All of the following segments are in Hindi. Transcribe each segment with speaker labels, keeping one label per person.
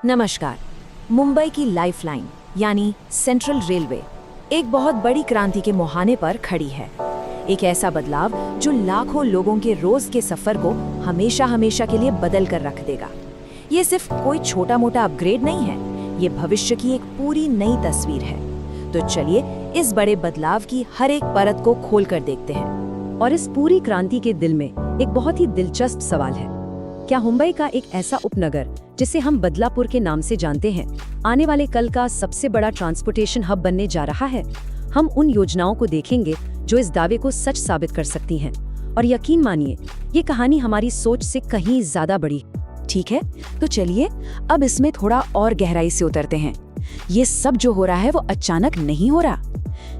Speaker 1: नमस्कार। मुंबई की लाइफलाइन यानी सेंट्रल रेलवे एक बहुत बड़ी क्रांति के मुहाने पर खड़ी है। एक ऐसा बदलाव जो लाखों लोगों के रोज के सफर को हमेशा हमेशा के लिए बदल कर रख देगा। ये सिर्फ कोई छोटा मोटा अपग्रेड नहीं है, ये भविष्य की एक पूरी नई तस्वीर है। तो चलिए इस बड़े बदलाव की हर एक परत को खोल कर देखते हैं। और इस पूरी क्रांति के दिल में एक बहुत ही दिलचस्प सवाल है, क्या मुंबई का एक ऐसा उपनगर जिसे हम बदलापुर के नाम से जानते हैं, आने वाले कल का सबसे बड़ा ट्रांसपोर्टेशन हब बनने जा रहा है? हम उन योजनाओं को देखेंगे जो इस दावे को सच साबित कर सकती हैं। और यकीन मानिए, ये कहानी हमारी सोच से कहीं ज्यादा बड़ी। ठीक है, तो चलिए अब इसमें थोड़ा और गहराई से उतरते हैं। ये सब जो हो रहा है वो अचानक नहीं हो रहा।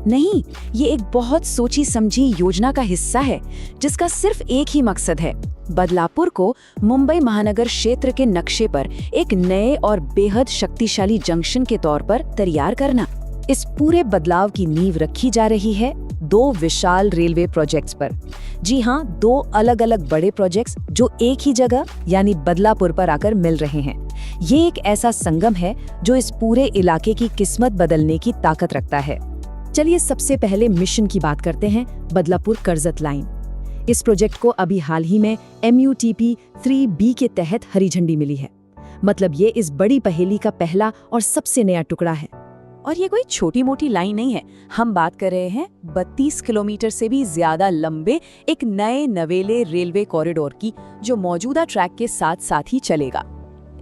Speaker 1: नहीं, ये एक बहुत सोची समझी योजना का हिस्सा है जिसका सिर्फ एक ही मकसद है, बदलापुर को मुंबई महानगर क्षेत्र के नक्शे पर एक नए और बेहद शक्तिशाली जंक्शन के तौर पर तैयार करना। इस पूरे बदलाव की नींव रखी जा रही है दो विशाल रेलवे प्रोजेक्ट्स पर। जी हाँ, दो अलग अलग बड़े प्रोजेक्ट्स जो एक ही जगह यानी बदलापुर पर आकर मिल रहे हैं। ये एक ऐसा संगम है जो इस पूरे इलाके की किस्मत बदलने की ताकत रखता है। चलिए सबसे पहले मिशन की बात करते हैं, बदलापुर करजत लाइन। इस प्रोजेक्ट को अभी हाल ही में MUTP 3B के तहत हरी झंडी मिली है। मतलब ये इस बड़ी पहेली का पहला और सबसे नया टुकड़ा है। और ये कोई छोटी मोटी लाइन नहीं है, हम बात कर रहे हैं 32 किलोमीटर से भी ज्यादा लंबे एक नए नवेले रेलवे कॉरिडोर की, जो मौजूदा ट्रैक के साथ साथ ही चलेगा।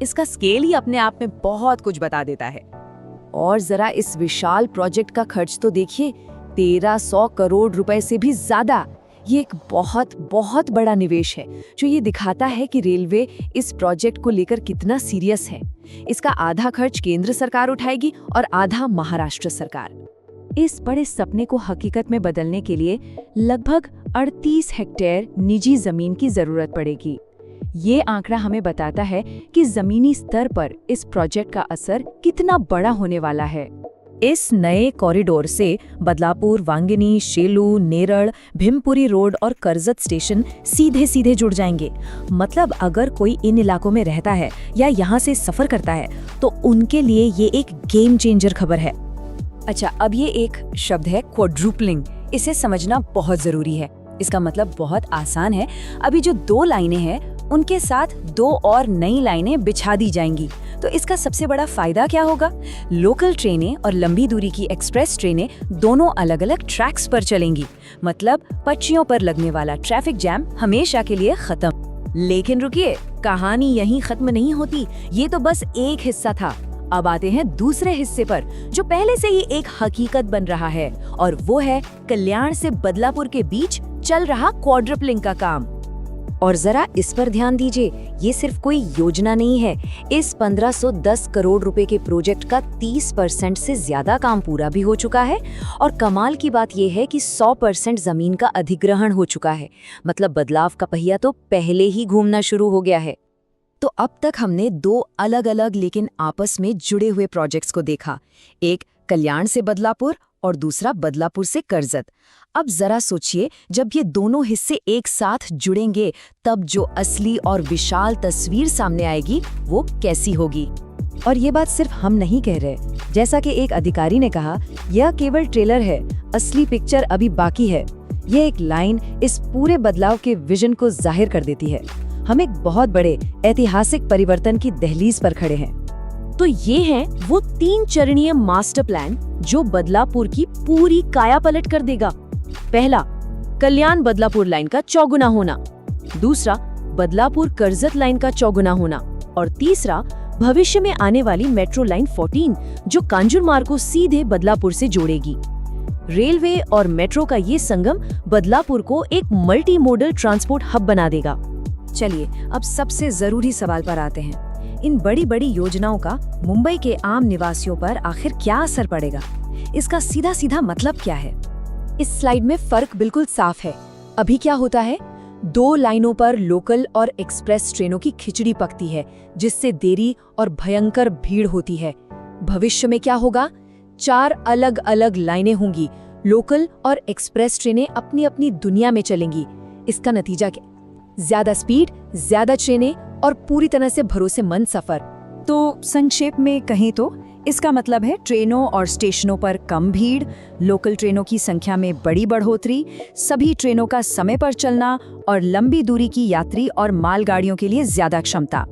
Speaker 1: इसका स्केल ही अपने आप में बहुत कुछ बता देता है। और जरा इस विशाल प्रोजेक्ट का खर्च तो देखिए, 1300 करोड़ रुपए से भी ज्यादा। ये एक बहुत बहुत बड़ा निवेश है जो ये दिखाता है कि रेलवे इस प्रोजेक्ट को लेकर कितना सीरियस है। इसका आधा खर्च केंद्र सरकार उठाएगी और आधा महाराष्ट्र सरकार। इस बड़े सपने को हकीकत में बदलने के लिए लगभग 38 हेक्टेयर निजी जमीन की जरूरत पड़ेगी। ये आंकड़ा हमें बताता है कि जमीनी स्तर पर इस प्रोजेक्ट का असर कितना बड़ा होने वाला है। इस नए कॉरिडोर से बदलापुर, वांगिनी, शेलू, नेरल, भीमपुरी रोड और करजत स्टेशन सीधे सीधे जुड़ जाएंगे। मतलब अगर कोई इन इलाकों में रहता है या यहाँ से सफर करता है तो उनके लिए ये एक गेम चेंजर खबर है। अच्छा, अब ये एक शब्द है क्वाड्रुपलिंग, इसे समझना बहुत जरूरी है। इसका मतलब बहुत आसान है, अभी जो दो लाइनें हैं उनके साथ दो और नई लाइनें बिछा दी जाएंगी। तो इसका सबसे बड़ा फायदा क्या होगा? लोकल ट्रेनें और लंबी दूरी की एक्सप्रेस ट्रेनें दोनों अलग अलग ट्रैक्स पर चलेंगी। मतलब पटरियों पर लगने वाला ट्रैफिक जैम हमेशा के लिए खत्म। लेकिन रुकिए, कहानी यहीं खत्म नहीं होती। ये तो बस एक हिस्सा था। अब आते हैं दूसरे हिस्से पर, जो पहले से ही एक हकीकत बन रहा है, और वो है कल्याण से बदलापुर के बीच चल रहा क्वाड्रुपलिंग का काम। और जरा इस पर ध्यान दीजिए, ये सिर्फ कोई योजना नहीं है। इस 1510 करोड़ रुपए के प्रोजेक्ट का 30% से ज्यादा काम पूरा भी हो चुका है। और कमाल की बात यह है कि 100% जमीन का अधिग्रहण हो चुका है। मतलब बदलाव का पहिया तो पहले ही घूमना शुरू हो गया है। तो अब तक हमने दो अलग अलग लेकिन आपस में जुड़े हुए प्रोजेक्ट्स को देखा, एक कल्याण से बदलापुर और दूसरा बदलापुर से करजत। अब जरा सोचिए, जब ये दोनों हिस्से एक साथ जुड़ेंगे तब जो असली और विशाल तस्वीर सामने आएगी वो कैसी होगी। और ये बात सिर्फ हम नहीं कह रहे, जैसा कि एक अधिकारी ने कहा, यह केवल ट्रेलर है, असली पिक्चर अभी बाकी है। यह एक लाइन इस पूरे बदलाव के विजन को जाहिर कर देती है। हम एक बहुत बड़े ऐतिहासिक परिवर्तन की दहलीज पर खड़े हैं। तो ये है वो 3 चरणीय मास्टर प्लान जो बदलापुर की पूरी काया पलट कर देगा। पहला, कल्याण बदलापुर लाइन का चौगुना होना। दूसरा, बदलापुर करजत लाइन का चौगुना होना। और तीसरा, भविष्य में आने वाली मेट्रो लाइन 14 जो कांजुरमार्ग को सीधे बदलापुर से जोड़ेगी। रेलवे और मेट्रो का ये संगम बदलापुर को एक मल्टी मोडल ट्रांसपोर्ट हब बना देगा। चलिए अब सबसे जरूरी सवाल पर आते हैं, इन बड़ी बड़ी योजनाओं का मुंबई के आम निवासियों पर आखिर क्या असर पड़ेगा? इसका सीधा सीधा मतलब क्या है? इस स्लाइड में फर्क बिल्कुल साफ है। अभी क्या होता है, दो लाइनों पर लोकल और एक्सप्रेस ट्रेनों की खिचड़ी पकती है, जिससे देरी और भयंकर भीड़ होती है। भविष्य में क्या होगा? 4 अलग अलग लाइनें होंगी, लोकल और एक्सप्रेस ट्रेनें अपनी अपनी दुनिया में चलेंगी। इसका नतीजा क्या? ज्यादा स्पीड, ज्यादा ट्रेनें और पूरी तरह से भरोसेमंद सफर। तो संक्षेप में कहें तो इसका मतलब है ट्रेनों और स्टेशनों पर कम भीड़, लोकल ट्रेनों की संख्या में बड़ी बढ़ोतरी, सभी ट्रेनों का समय पर चलना और लंबी दूरी की यात्री और मालगाड़ियों के लिए ज्यादा क्षमता।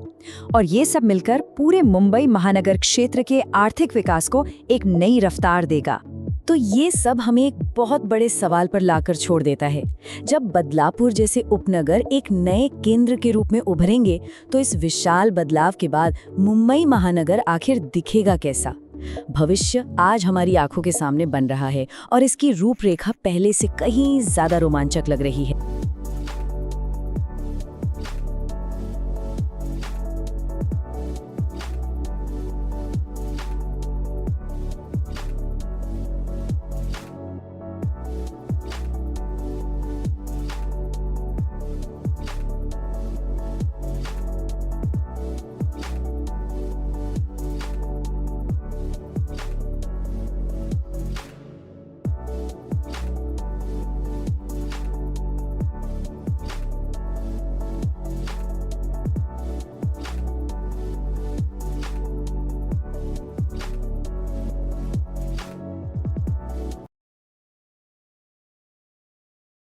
Speaker 1: और ये सब मिलकर पूरे मुंबई महानगर क्षेत्र के आर्थिक विकास को एक नई रफ्तार देगा। तो ये सब हमें एक बहुत बड़े सवाल पर लाकर छोड़ देता है। जब बदलापुर जैसे उपनगर एक नए केंद्र के रूप में उभरेंगे तो इस विशाल बदलाव के बाद मुंबई महानगर आखिर दिखेगा कैसा? भविष्य आज हमारी आंखों के सामने बन रहा है और इसकी रूपरेखा पहले से कहीं ज्यादा रोमांचक लग रही है।